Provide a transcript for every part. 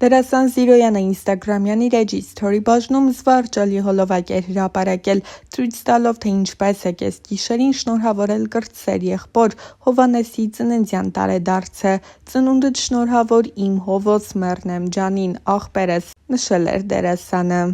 Դերասան Զիրոյանը ինստագրամյան իր էջի սթորի բաժնում զվարճալի հոլովակ էր հրապարակել, ցույց տալով, թե ինչպես է կեսգիշերին շնորհավորել կրտսեր եղբոր Հովհաննեսի ծննդյան տարեդարձը։ «Ծնունդդ շնորհավոր իմ Հովոս մեռնեմ ջանին, աղբերս», նշել էր դերասանը։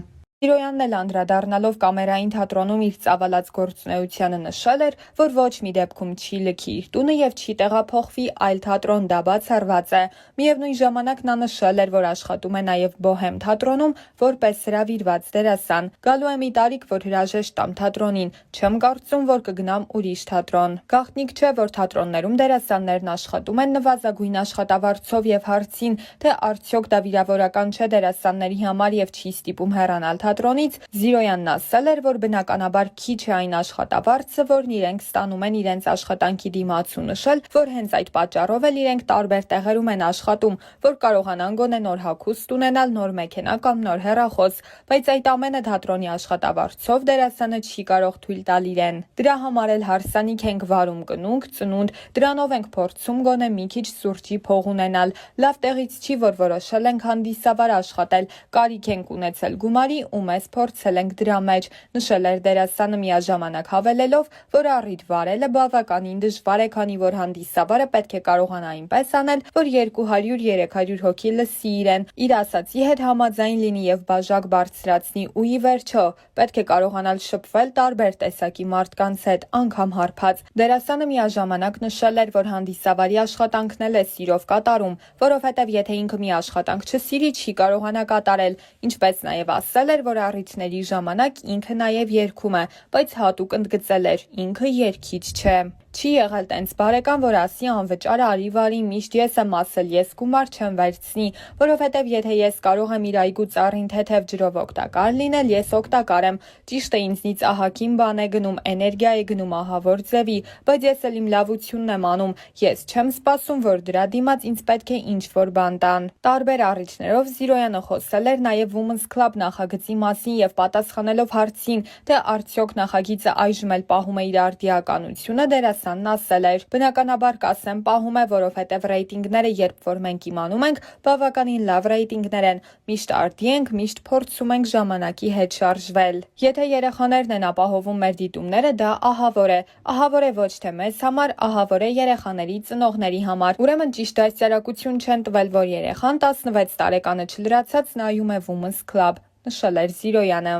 Զիրոյանն էլ անդրադառնալով կամերային թատրոնում իր ծավալած գործունեությանը նշել էր, որ ոչ մի դեպքում չի լքի իր տունը և չի տեղափոխվի այլ թատրոն, դա բացառված է։ Միևնույն ժամանակ նա նշել էր, որ աշխատում է նաև Բոհեմ թատրոնում որպես հրավիրված դերասան։ Գալու է մի տարիք, որ հրաժեշտ տամ թատրոնին, չեմ կարծում, որ կգնամ ուրիշ թատրոն։ Գաղտնիք չէ, որ թատրոններում դերասաններն աշխատում են նվազագույն աշխատավարձով և հարցին, թե արդյոք դա վիրավորական չէ դերասանների համար և չի ստիպում հեռանալ թատրոնից, Զիրոյանն ասել էր, որ բնականաբար քիչ է այն աշխատավարձը, որն իրենք ստանում են իրենց աշխատանքի դիմաց ու նշել, որ հենց այդ պատճառով էլ իրենք տարբեր տեղերում են աշխատում, որ կարողանան գոնե նոր հագուստ ունենալ, նոր մեքենա կամ նոր հեռախոս, բայց այդ ամենը թատրոնի աշխատավարձով դերասանը չի կարող թույլ տալ իրեն։ Դրա համար էլ հարսանիք ենք վարում կնունք, ծնունդ, դրանով ենք փորձում գոնե մի քիչ սուրճի փող ունենալ։ Լավ տեղից չի, որ որոշել ենք հանդիսավար աշխատել, կարիք ենք ունեցել գումարի ու մեզ փորձել ենք դրա մեջ, նշել էր դերասանը միաժամանակ հավելելով, որ առիթ վարելը բավականին դժվար է, քանի որ հանդիսավարը պետք է կարողանա այնպես անել, որ 200-300 հոգի լսի իրեն, իր ասածի հետ համաձայն լինի և բաժակ բարձրացնի ու ի վերջո պետք է կարողանալ շփվել տարբեր տեսակի մարդկանց հետ, անգամ հարբած։ Դերասանը միաժամանակ նշել էր, որ հանդիսավարի աշխատանքն էլ է սիրով կատարում, որովհետև եթե ինքը մի աշխատանք չսիրի, չի կարողանա կատարել, ինչպես նաև ասել էր, որ առիթների ժամանակ ինքը նաև երգում է, բայց հատուկ ընդգծել էր, ինքը երգիչ չէ։ Չի եղել տենց բարեկամ, որ ասի անվճար արի վարի, միշտ ես եմ ասել, ես գումար չեմ վերցնի, որովհետև եթե ես կարող եմ իր այգու ծառին թեթև ջրով օգտակար լինել, ես օգտակար եմ, ճիշտ է ինձնից ահագին բան է գնում, էներգիա է գնում ահավոր ձևի, բայց ես էլ իմ լավությունն եմ անում, ես չեմ սպասում, որ դրա դիմաց ինձ պետք է ինչ-որ բան տան։ Տարբեր առիթներով Զիրոյանը խոսել էր նաև Women's Club նախագծի մասին և պատասխանելով հարցին, թե արդյոք նախագիծը այժմ էլ պահում է իր արդիականությունը, դերասանն ասել էր. բնականաբար կասեմ պահում է, որովհետև ռեյտինգները երբ որ մենք իմանում ենք, բավականին լավ ռեյտինգներ են, միշտ արդի ենք, միշտ փորձում ենք ժամանակի հետ շարժվել։ Եթե երեխաներն են ապահովում մեր դիտումները, դա ահավոր է։ Ահավոր է ոչ թե մեզ համար, ահավոր է երեխաների ծնողների համար։ Ուրեմն ճիշտ դաստիարակություն չեն տվել, որ երեխան 16 տարեկանը չլրացած նայում է Women's Club, նշել էր Զիրոյանը։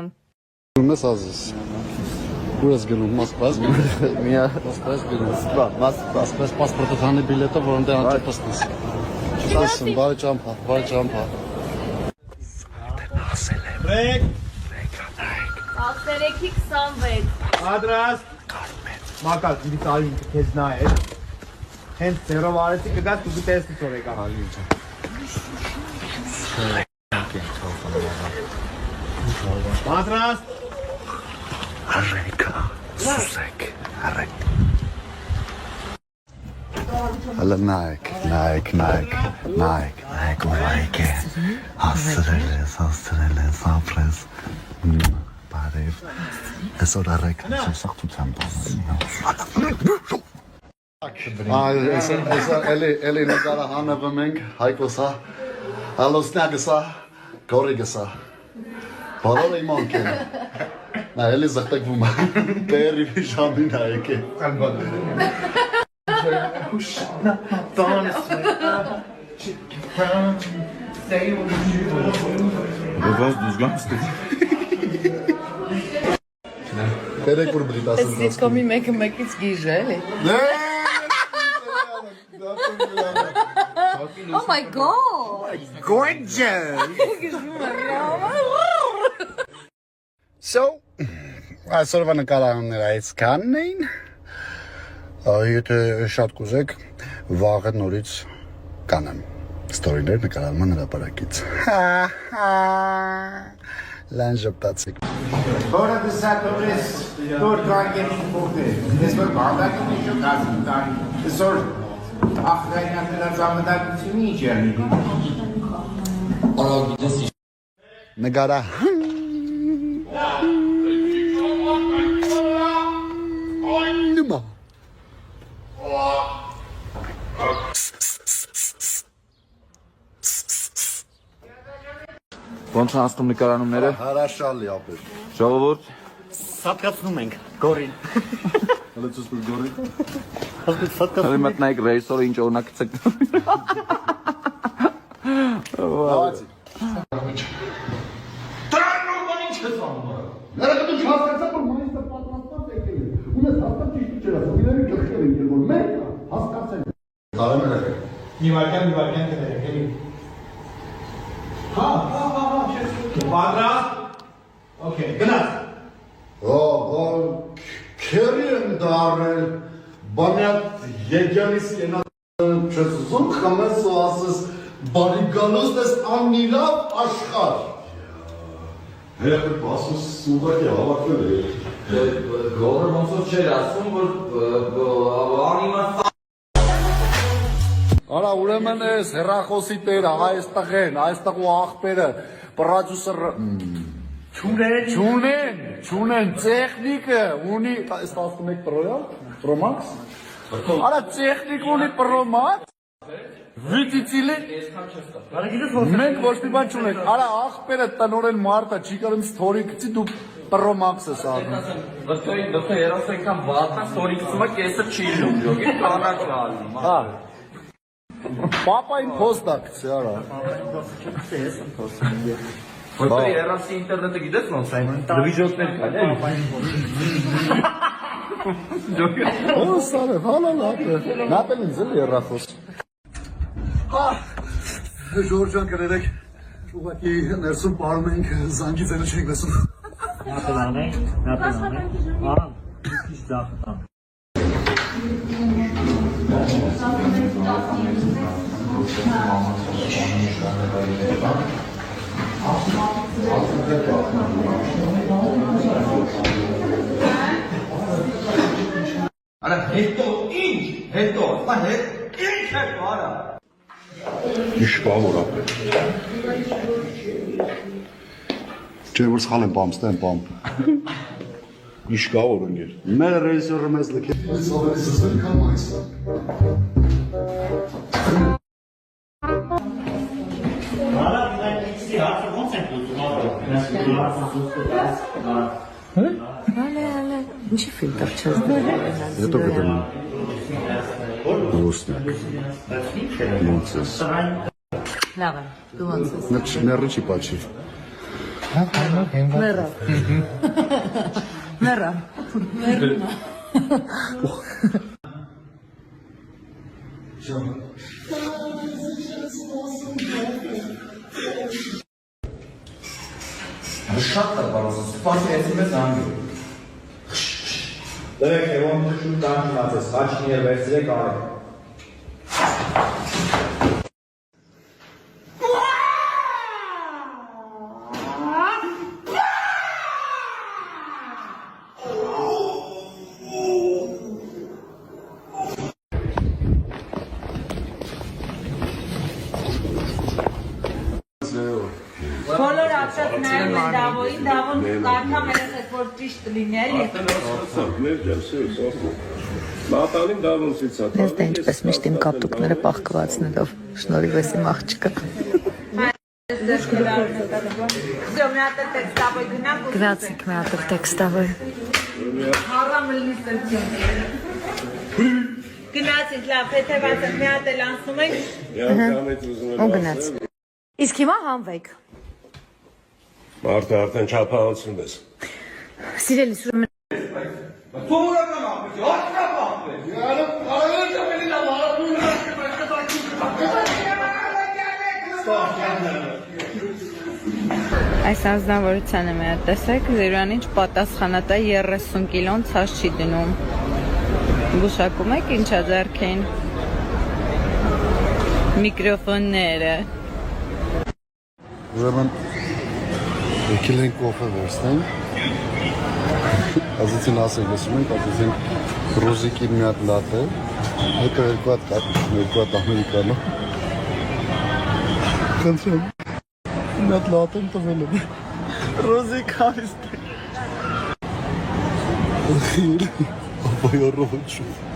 Ուրս գնում Մոսկվաս միա Մոսկվաս գնում Մոսկվաս պասպորտը հանի բիլետը որոնց անջատես չտեսում բարի ճամփա Բրեկ 13:26 Պատրաստ Մակար ինձ արին քեզ նայել հենց ծերով արեցի կգաս դու տեսնի ծոր եկա Պատրաստ Արեկա սուսեք արեք Հələ նայք հաստրել ես ապրես բարև այսօր արեք սախտության բան էլի նկարը հանվում ենք հայկոսա հալոսնագսա գորիգսա բարոն իմանք են Նա էլի զղտակվում է, բերի ժամին հայք է Բոբոս դուզգան ստետ Բերեք որ բրիտ ասել Սիտկոմի մեկը մեկից գիժ է, էլի։ Oh my god Gorgeous So Այսօրվա նկարահանները այսքանն էին Եթե շատ կուզեք վաղը նորից կանեմ ստորիներ նկարահանման հրապարակից Լան ժպտացիք Որը դսատորես նոր կարգերի փոխել Ես որ բանդակի միշտ կազմի տանի Այսօր ախրայնատելած ամդակությունի ինչ է Նկարահան Նմա Ոնց են անցնում նկարանումները։ Հրաշալի ապեր։ Ժողովուրդ։ Սատկացնում ենք գորին։ Հələ ցույց տուր գորի։ Հələ մտնայք ռեյսորը ինչ օրինակ ցեք։ Давайте։ Տրանոն ինչ ես անում։ Նրա դու չհասկացա որ մայիսը պատրաստված եկել է։ Ունես հաստատ ճիշտ չէ, ուրեմն գլխեր են ելնում։ Մենք հասկացել ենք։ Տարեմերը։ Մի վարքան կներեք, էլի։ Հա, չես։ Պատրաստ։ Okay, գնաց։ Քերի եմ դարել, բանյատ եգյանիս կենա չես ուզում խմես ու ասես բարի գալուստ ես աննիլավ աշխար։ Հերեխը բասուս ուղակի հավակվել է։ Գողը ոնց որ չէր ասում, որ անիմաստ Արա ուրեմն ես հեռախոսի տերը, այստեղ են, այստեղ ու աղբերը, պրոդյուսեր Չունեն, տեխնիկը ունի, այս 11 Pro-ը, Pro Max։ Արա տեխնիկ ունի Pro Max։ Վիճիցիլի։ Մենք ոչ մի բան չունենք։ Արա աղբերը տնորեն մարդը չի կարում story գցի դու Pro Max ես առնում։ Դու երասենքան վատան ստորի գցումը կեսը չի լում, յոգի կանաչ ալնում։ Հա։ Պապային post-ա գցի, արա։ Որտե երասի ինտերնետը գիտես ոնց է, դվիժոտներ կա, Ո՞ս արև, հալա լապը։ Նապել ինձ էլ երախոս։ Ժորջան կրերեք, ուղակի ներսում պարում ենք, զանգի ձենը չենք լսում։ Նապել անենք, ահա, քիչ ձախ տան։ Արա հետո ինչ, հետո, ինչ է կարա։ Իշկավոր ապեր։ Չէ որ սխալ եմ պամ, ստեմ պամ։ Իշկավոր ընգեր։ Մեր ռեժիսորը մեզ լքել։ Այս ավերի սսվելի կան մայսը։ Հալա դիվայնիքսի հարցը ոնց են դուք Հալե, ինչի ֆիլտր չես դրել։ Հետո կդնեմ։ Ոստակ։ Ոնց ես։ Լավ է, դու ոնց ես։ Ներրի չի պաչի։ Մեռա։ Մեռա։ Մեռնա։ Շատ է բարոս, սպասեցի մեզ անգել։ Դրեք եվոն շուտ տան մնացես, խաչին և վերցրեք արեք։ Բոլոր ապշած նայում են Դավոյին, Դավոն կարդամ երես այդ որ ճիշտ լինի էլի։ Ես դա ինչպես միշտ իմ կապտուկները պահկվածնելով, շնորհիվ ես իմ աղջիկը։ Գրացիք մի հատ տեքստավոյ։ Գնացինք լավ, թեթևած մի հատ էլ անցնում ենք։ Ու գնաց։ Իսկ հիմա հանվեք։ Մարդը արդեն չափահանցում ես։ Սիրելիս ուրեմն Այս անձնավորությանը մի հատ տեսեք, Զիրյանի պատասխանատա 30 կիլոն ցած չի դնում։ Գուշակում եք ինչա ձեռքին։ Միկրոֆոնները։ Ուրեմն եկել ենք կոֆե վերցնենք։ Ասեցին ասենք, լսում ենք, ասեցին ռոզիկի մի հատ լատե, հետո երկու հատ ամերիկանո։ Խնդրեմ, մի հատ լատեն տվել եմ։ Ռոզիկ հարիստ է։ Ապայա ռոջու։